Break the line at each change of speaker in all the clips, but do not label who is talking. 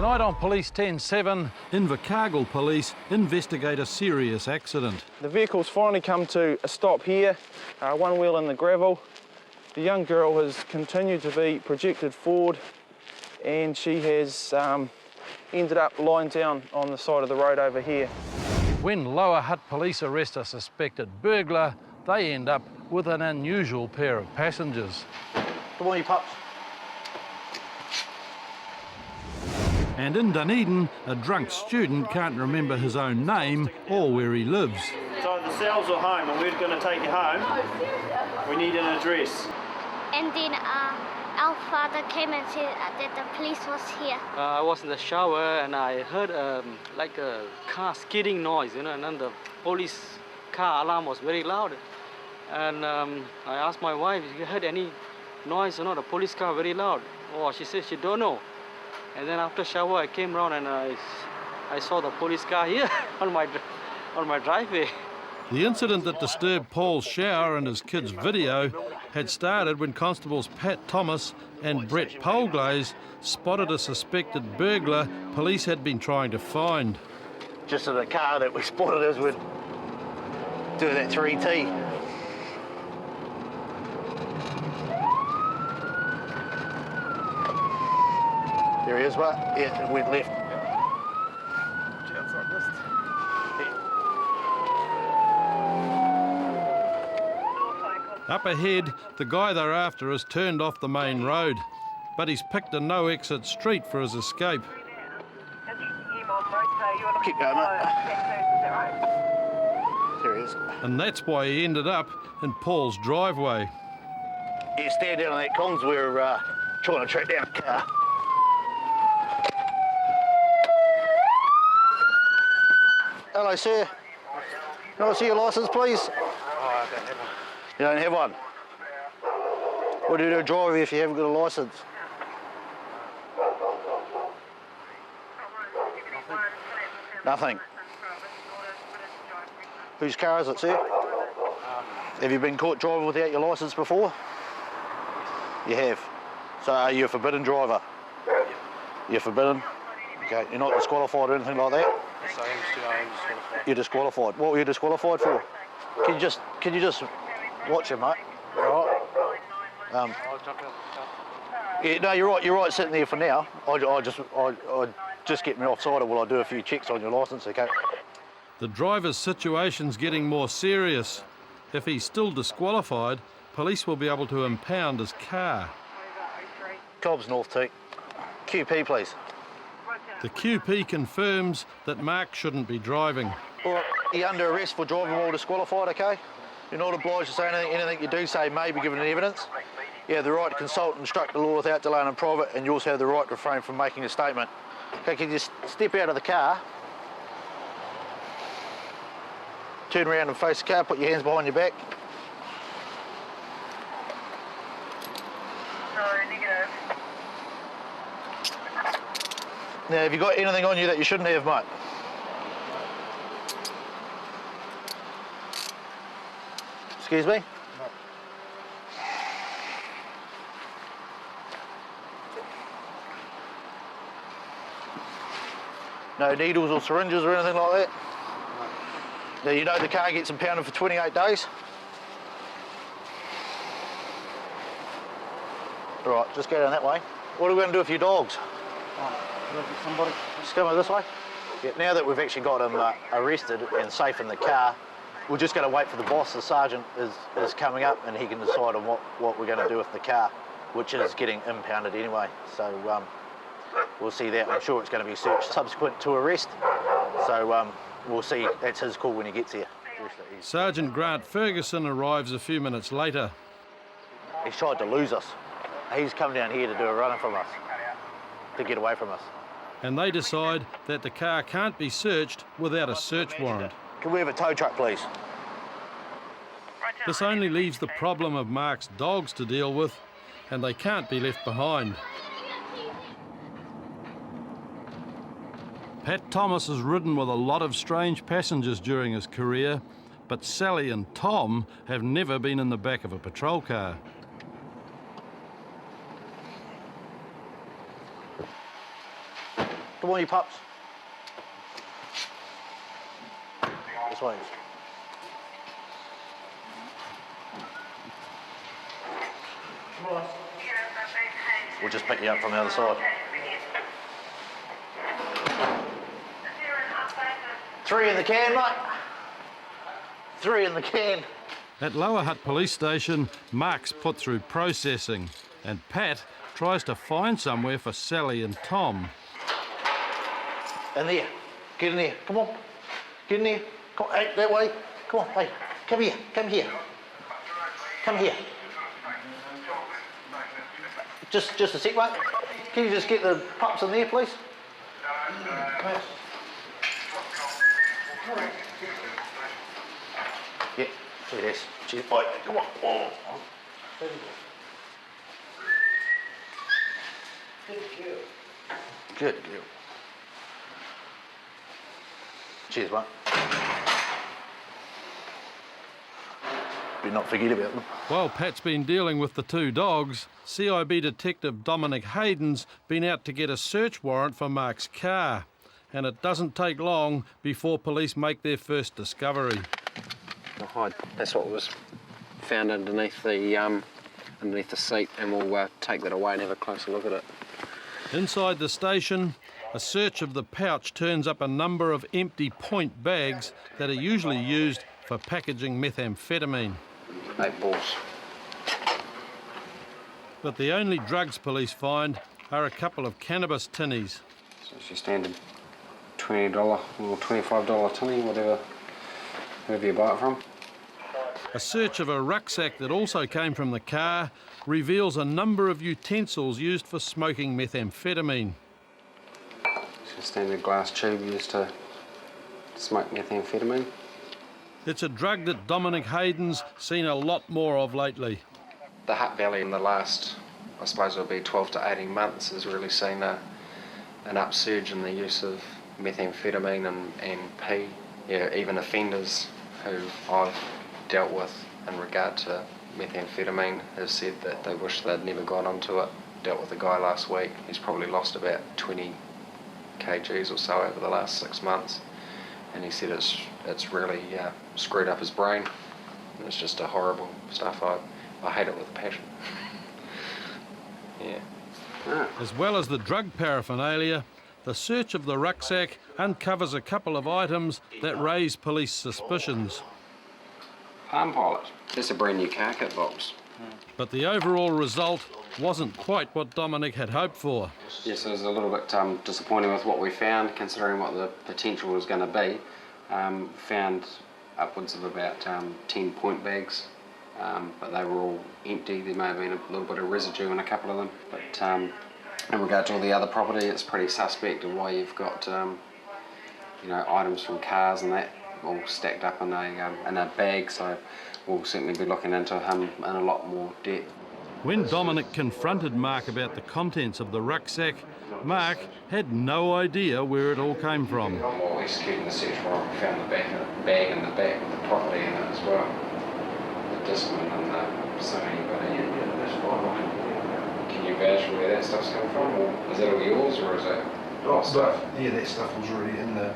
Tonight on Police 10-7, Invercargill Police investigate a serious accident.
The vehicle's finally come to a stop here, one wheel in the gravel. The young girl has continued to be projected forward and she has ended up lying down on the side of the road over here.
When Lower Hutt Police arrest a suspected burglar, they end up with an unusual pair of passengers.
Come on, you pups.
And in Dunedin, a drunk student can't remember his own name or where he lives.
So the cells are home and we're going to take you home. We need an address.
And then our father came and said that the police was here.
I was in the shower and I heard like a car skidding noise, you know, and then the police car alarm was very loud. And I asked my wife, "You heard any noise? You know, the police car very loud." Oh, she said she don't know. And then after shower, I came around and I saw the police car here on my driveway.
The incident that disturbed Paul's shower and his kids' video had started when Constables Pat Thomas and Brett Polglaze spotted a suspected burglar police had been trying to find.
Just in the car that we spotted as we're doing that 3T. There he is, mate. Yeah, it went left.
Up ahead, the guy they're after has turned off the main road, but he's picked a no-exit street for his escape.
Keep going, mate. There he is.
And that's why he ended up in Paul's driveway.
Yeah, stand down on that comms. We're trying to track down a car. Hello, sir. Can I see your licence, please? Oh, I don't have one. You don't have one? What do you do to drive if you haven't got a licence? Nothing. Whose car is it, sir? Have you been caught driving without your licence before? You have. So are you a forbidden driver? Yep. You're forbidden? Okay. You're not disqualified or anything like that?
Yes, I am disqualified.
You're disqualified. What were you disqualified for? Can you just watch him, mate? All right.
I'll jump out.
Yeah, no, you're right. You're right sitting there for now. I just get me offside while I do a few checks on your licence, okay?
The driver's situation's getting more serious. If he's still disqualified, police will be able to impound his car.
Cobbs North T. QP, please.
The QP confirms that Mark shouldn't be driving.
All right, you're under arrest for driving while disqualified, okay? You're not obliged to say anything. Anything you do say may be given in evidence. You have the right to consult and instruct the law without delay and in private, and you also have the right to refrain from making a statement. Okay, can you step out of the car? Turn around and face the car, put your hands behind your back.
Negative.
Now, have you got anything on you that you shouldn't have, mate? Excuse me? No needles or syringes or anything like that? Now, you know the car gets impounded for 28 days? All right, just go down that way. What are we going to do with your dogs?
Somebody.
Just come over this way. Yeah, now that we've actually got him arrested and safe in the car, we're just going to wait for the boss. The sergeant is coming up and he can decide on what we're going to do with the car, which is getting impounded anyway. So we'll see that. I'm sure it's going to be searched subsequent to arrest. So we'll see. That's his call when he gets here.
Sergeant Grant Ferguson arrives a few minutes later.
He's tried to lose us. He's come down here to do a runner from us, to get away from us.
And they decide that the car can't be searched without a search warrant.
Can we have a tow truck, please?
This only leaves the problem of Mark's dogs to deal with, and they can't be left behind. Pat Thomas has ridden with a lot of strange passengers during his career, but Sally and Tom have never been in the back of a patrol car.
Come on, you pups. This way. We'll just pick you up from the other side. 3 in the can, mate. 3 in the can.
At Lower Hutt Police Station, Mark's put through processing and Pat tries to find somewhere for Sally and Tom.
In there. Get in there. Come on. Get in there. Come on. Hey, that way. Come on. Hey, come here. Come here. Come here. Just a sec, mate. Can you just get the pups in there, please? Yeah, there it is. Cheers, boy. Come on. Oh. Good girl. Cheers, mate. Do not forget about them.
While Pat's been dealing with the 2 dogs, CIB detective Dominic Hayden's been out to get a search warrant for Mark's car. And it doesn't take long before police make their first discovery.
That's what was found underneath the seat, and we'll take that away and have a closer look at it.
Inside the station, a search of the pouch turns up a number of empty point bags that are usually used for packaging methamphetamine.
8 balls.
But the only drugs police find are a couple of cannabis tinnies.
So it's your standard $20 or $25 tinny, whoever you buy it from.
A search of a rucksack that also came from the car reveals a number of utensils used for smoking methamphetamine.
It's a standard glass tube used to smoke methamphetamine.
It's a drug that Dominic Hayden's seen a lot more of lately.
The Hutt Valley in the last, I suppose it'll be 12 to 18 months, has really seen an upsurge in the use of methamphetamine and P. Yeah, even offenders who I've dealt with in regard to methamphetamine have said that they wish they'd never got onto it. Dealt with a guy last week, he's probably lost about 20 kgs or so over the last 6 months, and he said it's really screwed up his brain. It's just a horrible stuff. I hate it with a passion. Yeah.
As well as the drug paraphernalia, the search of the rucksack uncovers a couple of items that raise police suspicions.
Palm Pilot. That's a brand new car kit box.
But the overall result wasn't quite what Dominic had hoped for.
Yes, it was a little bit disappointing with what we found, considering what the potential was going to be. Found upwards of about 10 point bags, but they were all empty. There may have been a little bit of residue in a couple of them. But in regard to all the other property, it's pretty suspect of why you've got items from cars and that all stacked up in a bag. So we'll certainly be looking into him in a lot more depth.
When Dominic confronted Mark about the contents of the rucksack, Mark had no idea where it all came from.
While executing the search warrant, we found the bag in the back with the property in it as well. The discipline and the sewing, but that's fine. Can you vouch for where that stuff's come from, or is that all yours, or is it stuff?
Yeah, that stuff was already in the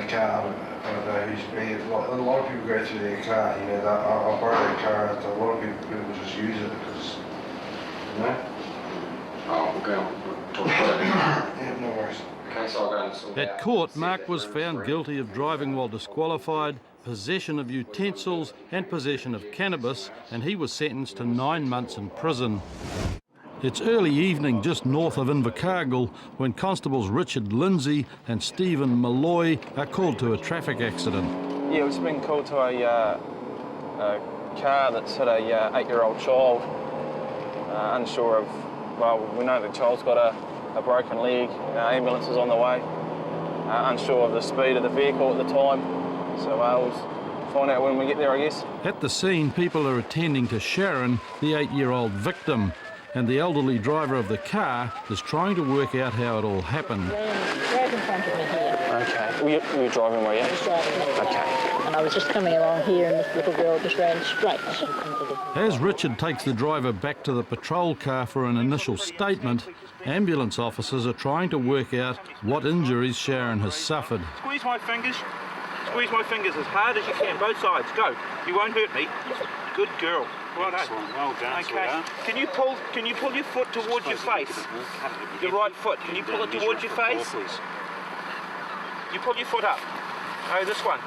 car. I don't know who's bad. A lot of people go through their car, I'll borrow their car, a lot of people just use it because,
Oh, we'll go on. We'll talk about it.
Yeah, no worries.
Okay, so I'll go and sort
At court, Mark was found guilty of driving while disqualified, possession of utensils and possession of cannabis, and he was sentenced to 9 months in prison. It's early evening just north of Invercargill when Constables Richard Lindsay and Stephen Malloy are called to a traffic accident.
Yeah, we've been called to a car that's hit a 8-year-old child, unsure of, well, we know the child's got a broken leg, ambulance is on the way, unsure of the speed of the vehicle at the time, so we'll find out when we get there, I guess.
At the scene, people are attending to Sharon, the 8-year-old victim, and the elderly driver of the car is trying to work out how it all happened.
Right in front of me here.
Okay.
were you driving, were you?
I was driving it.
Okay.
And I was just coming along here, and this little girl just ran straight into the...
As Richard takes the driver back to the patrol car for an initial statement, ambulance officers are trying to work out what injuries Sharon has suffered.
Squeeze my fingers. Squeeze my fingers as hard as you can, both sides. Go. You won't hurt me. Good girl. Well done.
Well done.
Okay. Can you pull your foot towards your face? Your right foot. Can you pull it towards your face? You pull your foot up. Oh, this one.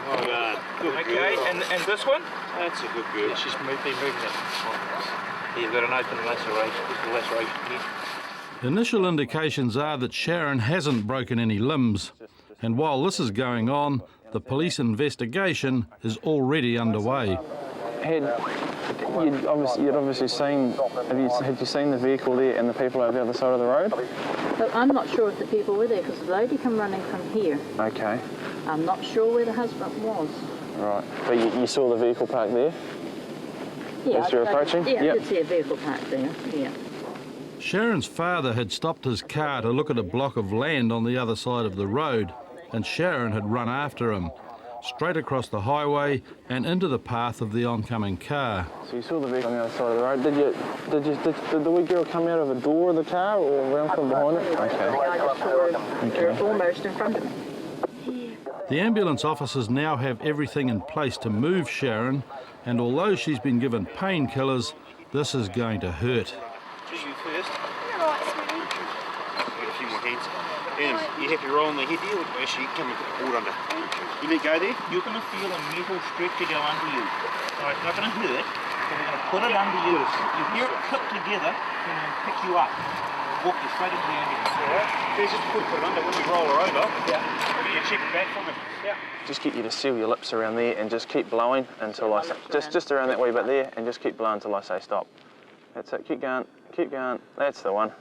Well done. Good
Okay,
girl.
and this one?
That's a good girl.
She's been moving it. You've got an open laceration. Just a laceration here.
Initial indications are that Sharon hasn't broken any limbs, and while this is going on, the police investigation is already underway.
You'd obviously seen, had you seen the vehicle there and the people over the other side of the road?
But I'm not sure if the people were there, because the lady come running from here.
Okay.
I'm not sure where the husband was.
Right. But you saw the vehicle parked there?
Yeah,
As you're approaching?
Yeah,
Yep.
I did see a vehicle parked there, yeah.
Sharon's father had stopped his car to look at a block of land on the other side of the road, and Sharon had run after him, straight across the highway and into the path of the oncoming car.
So you saw the vehicle on the other side of the road. Did the wee girl come out of a door of the car or around from behind it?
I just saw her almost in front of me.
The ambulance officers now have everything in place to move Sharon, and although she's been given painkillers, this is going to hurt.
Just you first.
You're right, sweetie.
Get a few more heads. You have to roll on the head here. Actually, come and hold under. You let go there.
You're going to feel a metal stretcher go under you. All right, it's not going to hurt, but we're going to put it under you. You hear it clip together, and then pick you up. Walk you straight into the ambulance.
There's just put it under when we roll her over. You check it back from it.
Just get you to seal your lips around there and just keep blowing until I say, just around that wee bit there, and just keep blowing until I say stop. That's it, keep going, that's the one.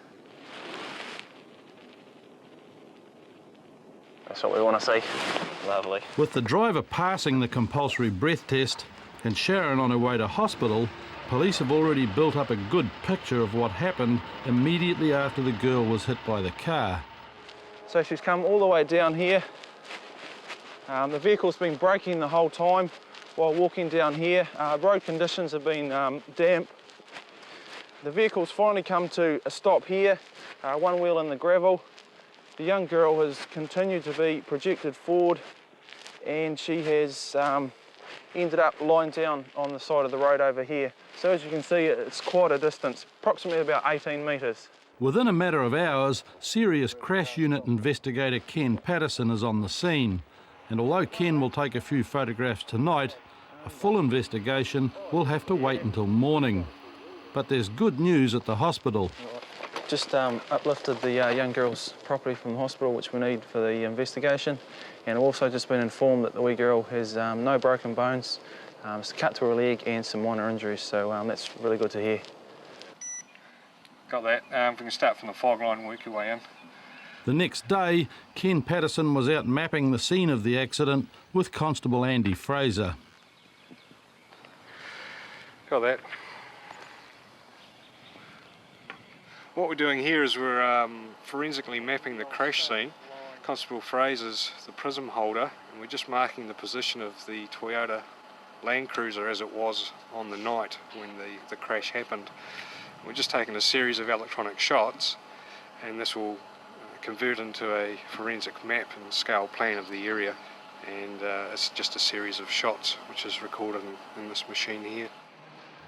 That's what we want to see. Lovely.
With the driver passing the compulsory breath test and Sharon on her way to hospital, police have already built up a good picture of what happened immediately after the girl was hit by the car.
So she's come all the way down here. The vehicle's been braking the whole time while walking down here. Road conditions have been damp. The vehicle's finally come to a stop here, one wheel in the gravel. The young girl has continued to be projected forward, and she has ended up lying down on the side of the road over here. So as you can see, it's quite a distance, approximately about 18 metres.
Within a matter of hours, Serious Crash Unit investigator Ken Patterson is on the scene. And although Ken will take a few photographs tonight, a full investigation will have to wait until morning. But there's good news at the hospital.
Just uplifted the young girl's property from the hospital, which we need for the investigation. And I've also just been informed that the wee girl has no broken bones, it's a cut to her leg and some minor injuries, so that's really good to hear.
Got that. We can start from the fog line and work your way in.
The next day, Ken Patterson was out mapping the scene of the accident with Constable Andy Fraser.
Got that. What we're doing here is we're forensically mapping the crash scene. Constable Fraser's the prism holder, and we're just marking the position of the Toyota Land Cruiser as it was on the night when the crash happened. We're just taking a series of electronic shots, and this will convert into a forensic map and scale plan of the area, and it's just a series of shots which is recorded in this machine here.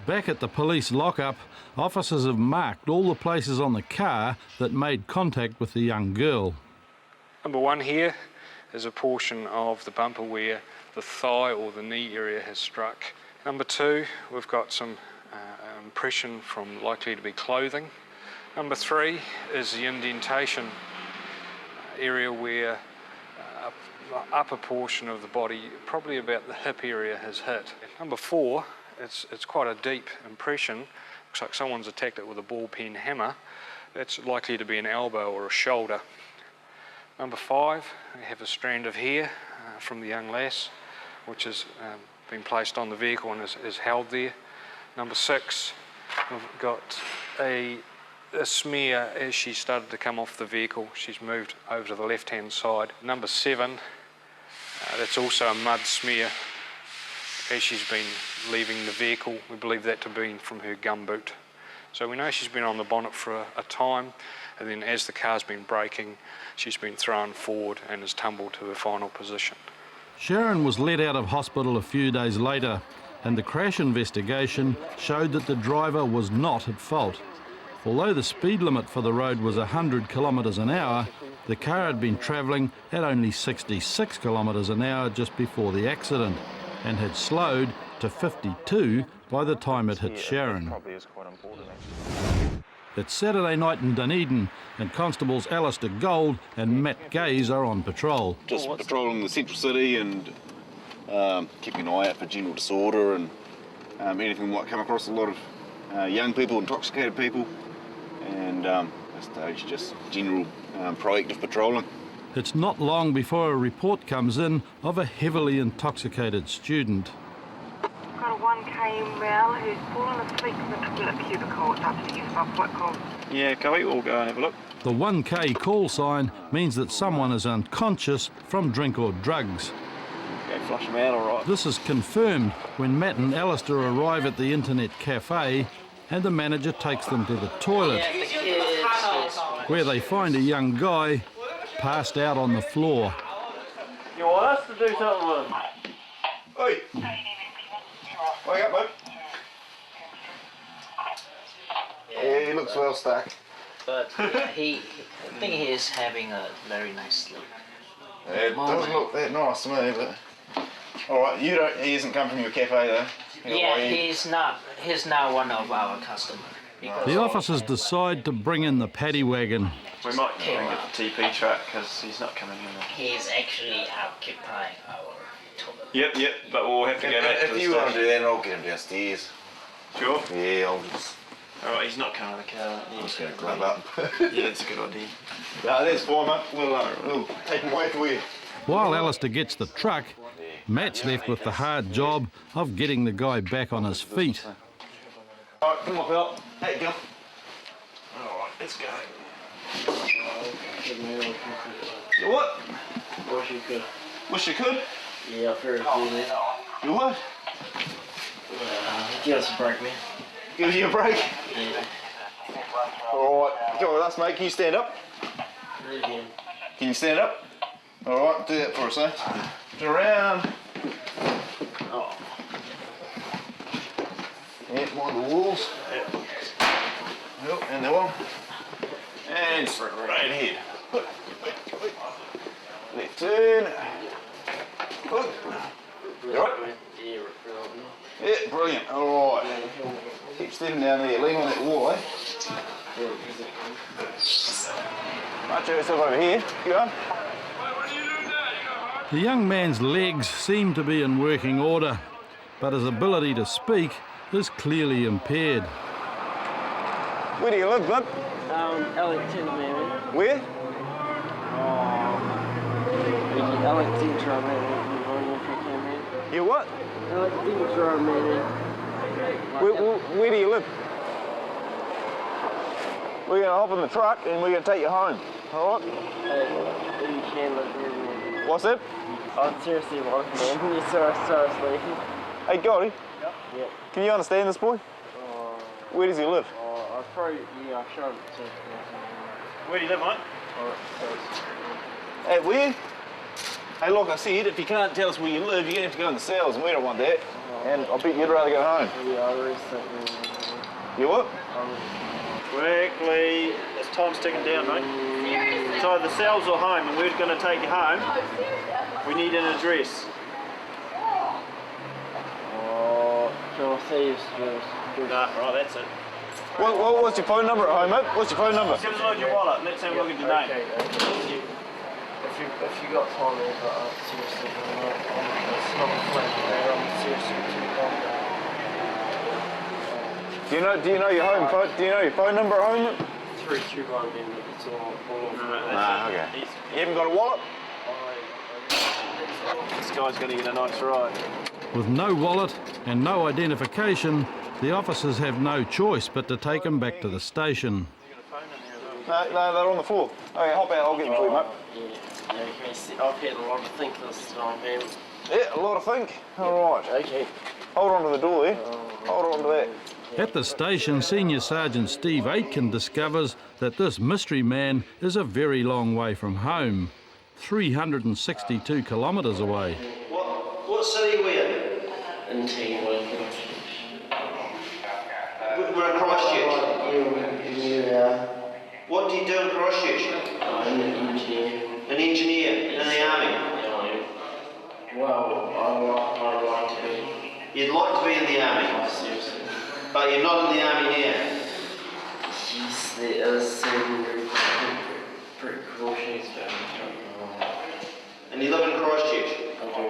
Back at the police lockup, officers have marked all the places on the car that made contact with the young girl.
Number one here is a portion of the bumper where the thigh or the knee area has struck. Number two, we've got some impression from likely to be clothing. Number three is the indentation area where the upper portion of the body, probably about the hip area, has hit. Number four, it's quite a deep impression. Looks like someone's attacked it with a ball pen hammer. That's likely to be an elbow or a shoulder. Number five, we have a strand of hair from the young lass, which has been placed on the vehicle and is held there. Number six, we've got a
a smear as she started to come off the vehicle. She's moved over to the left-hand side. Number 7, that's also a mud smear as she's been leaving the vehicle. We believe that to be from her gumboot. So we know she's been on the bonnet for a time, and then as the car's been braking, she's been thrown forward and has tumbled to her final position.
Sharon was let out of hospital a few days later, and the crash investigation showed that the driver was not at fault. Although the speed limit for the road was 100 kilometres an hour, the car had been travelling at only 66 kilometres an hour just before the accident, and had slowed to 52 by the time it hit Sharon. It's Saturday night in Dunedin, and Constables Alistair Gold and Matt Gaze are on patrol.
Just patrolling the central city and keeping an eye out for general disorder and anything might come across a lot of young people, intoxicated people, and at this stage just general proactive patrolling.
It's not long before a report comes in of a heavily intoxicated student.
Got a 1K male who's fallen asleep in the toilet cubicle. It's up to you, Bob. What call?
Yeah, Chloe, we'll go and have a look.
The 1K call sign means that someone is unconscious from drink or drugs.
Go flush them out, all right.
This is confirmed when Matt and Alistair arrive at the internet cafe, and the manager takes them to the toilet, where they find a young guy passed out on the floor.
You want us to do something with him?
Oi! Wake up, mate. Yeah, he looks well stuck.
But I think he is having a very nice sleep.
Yeah, it doesn't look that nice to me, but... Alright, he hasn't come from your cafe though?
Yeah, he's not one of our customers.
The officers decide to bring in the paddy wagon.
We might bring it the TP truck because he's not coming in there.
He's actually occupying our toilet.
Yep, but we'll have to go back to the
If you want to do that, I'll get him downstairs.
Sure?
Yeah, I'll just...
Alright, he's not coming in the car.
I'm just going to grab up.
Yeah, that's a good idea.
No, that's fine, mate. We'll take him away for you.
While Alistair gets the truck, Matt's left with the hard job of getting the guy back on his feet.
Alright, come on, Phil. Hey, go.
Alright, let's go.
You what?
Wish you could.
Wish you could?
Yeah, very good.
You what?
Give us a break, man.
Give you a break?
Yeah.
Alright, come with us, mate. Can you stand up?
Really.
Can you stand up? Alright, do that for us, eh? Turn around.
Oh.
Yeah, mind the walls. Yep, and that one. And straight ahead. Left turn. Good. You alright? Yeah, brilliant. Alright. Keep stepping down there. Lean on that wall, eh? Right, check yourself over here. Keep going.
The young man's legs seem to be in working order, but his ability to speak is clearly impaired.
Where do you live, bud?
Ellington, maybe.
Where?
Ellington, maybe.
You what?
Ellington, maybe.
Where do you live? We're going to hop in the truck and we're going to take you home. All right?
Hey, you can look here, man.
What's that?
I'm seriously walking, man. You seriously.
Hey, Goldie.
Yeah.
Can you understand this boy? Where does he live?
I probably, yeah, I'm sure.
Where do you live, mate?
Hey, where? Hey, like I said, if you can't tell us where you live, you're going to have to go in the cells, and we don't want that. And I bet you'd rather go home.
Yeah, I really think.
You what?
Quickly, as time's ticking down, mate. It's either the cells or home, and we're going to take you home. We need an address. Nah, right, that's it.
What's your phone number at home, mate? What's your phone number?
Give us your wallet. Let's have a look at your name.
If you got time, but seriously, it's not reflecting there. I'm seriously too long.
Do you know your home phone? Do you know your phone number at home?
321, then it's all over.
Nah, okay. You haven't got a wallet?
This guy's going to get a nice ride.
With no wallet and no identification, the officers have no choice but to take him back to the station.
No, they're on the floor. Okay, hop out, I'll get them for you, mate.
Yeah, okay, I've had a lot to think this time, man.
Yeah, a lot of think. All right.
Okay.
Hold on to the door there. Hold on to that.
At the station, Senior Sergeant Steve Aitken discovers that this mystery man is a very long way from home, 362 kilometres away.
What city are we in?
In T1.
We're in Christchurch.
Yeah.
What do you do in Christchurch?
I'm an engineer.
An engineer in the army?
Well, I'd like to be.
You'd like to be in the army?
Seriously.
But you're not in the army now?
Yes, there are certain precautions that
And you live in Christchurch?
I do.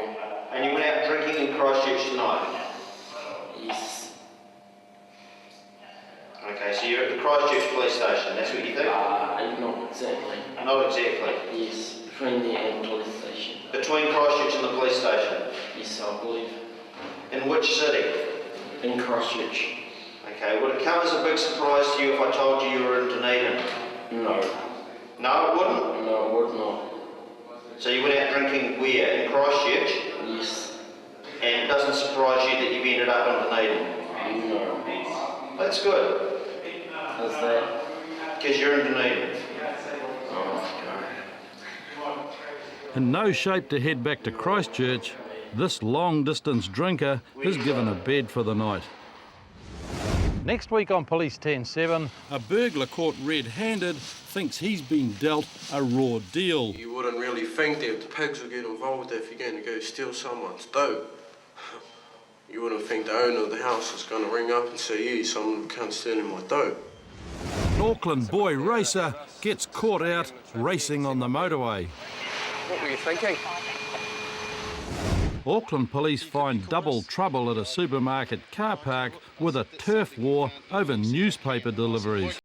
And you went out drinking in Christchurch tonight?
Yes.
Okay, so you're at the Christchurch police station, that's what you think?
Not exactly.
Not exactly?
Yes, between the and police station.
Between Christchurch and the police station?
Yes, I believe.
In which city?
In Christchurch.
Okay, would it come as a big surprise to you if I told you you were in Dunedin?
No.
No, it wouldn't?
No, it would not.
So you went out drinking where? In Christchurch?
Yes.
And it doesn't surprise you that you've ended up in Dunedin?
No.
That's good.
How's that?
Because you're in Dunedin.
Oh,
In no shape to head back to Christchurch, this long-distance drinker is given a bed for the night. Next week on Police 10-7, a burglar caught red-handed thinks he's been dealt a raw deal.
You wouldn't really think that the pigs would get involved if you're going to go steal someone's dope. You wouldn't think the owner of the house is going to ring up and say, "Yeah, someone can't steal my dope."
An Auckland boy racer gets caught out racing on the motorway.
What were you thinking?
Auckland police find double trouble at a supermarket car park with a turf war over newspaper deliveries.